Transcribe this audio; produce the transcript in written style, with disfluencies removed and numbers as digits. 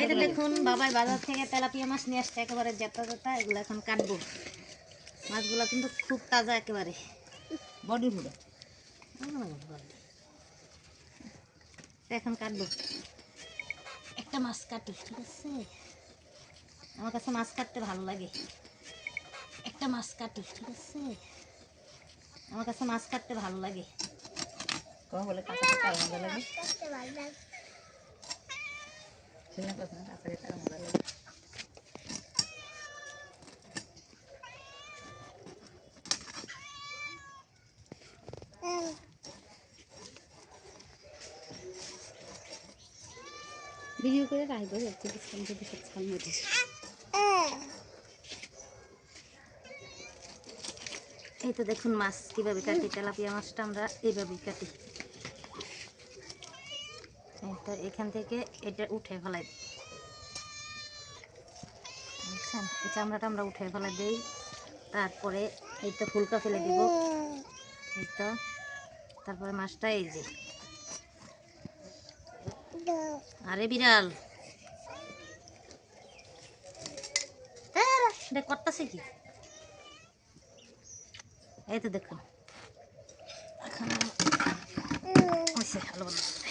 এই যে দেখুন বাবাই বাজার থেকে তেলাপিয়া মাছ নিয়ে আসছে একেবারে জেতা জেতা, এগুলো এখন কাটবো। মাছগুলো কিন্তু খুব তাজা একেবারে, বডি পুরো। এখন কাটবো, একটা মাছ কাটি, ঠিক আছে? আমার কাছে মাছ কাটতে ভালো লাগে, একটা মাছ কাটি, ঠিক আছে? আমার কাছে মাছ কাটতে ভালো লাগে। বলে কাঁচা কাটা মজা লাগে, চিনা কথা না, কাঁচা কাটা মজা লাগে। ভিডিও করে রাখবো, যদি সব মধ্যে এই তো দেখুন মাছ কীভাবে কাটি। তেলাপিয়া মাছটা আমরা এইভাবেই কাটি। তো এখান থেকে এটা উঠে ফেলাই, বুঝছেন? এই চামড়াটা আমরা উঠে ফেলাই দিই। তারপরে এই তো ফুলকা ফেলে দিব, এই তো। তারপরে মাছটা এই যে, আরে বিড়াল দেখ করতেছে কি, এই তো দেখুন। এখন ভালো ভালো